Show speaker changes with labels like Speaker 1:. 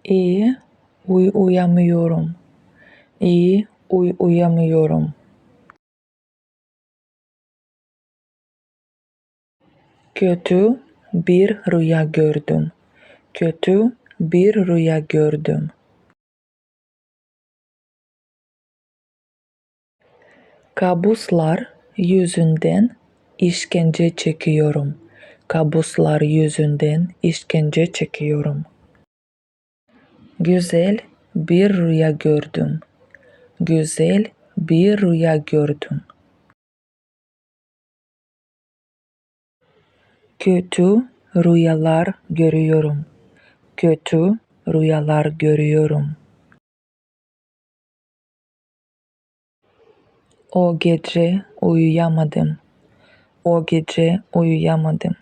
Speaker 1: İyi uyuyamıyorum. İyi uyuyamıyorum. Kötü bir rüya gördüm. Kötü bir rüya gördüm. Kabuslar yüzünden işkence çekiyorum. Kabuslar yüzünden işkence çekiyorum. Güzel bir rüya gördüm. Güzel bir rüya gördüm. Kötü rüyalar görüyorum. Kötü rüyalar görüyorum. O gece uyuyamadım. O gece uyuyamadım.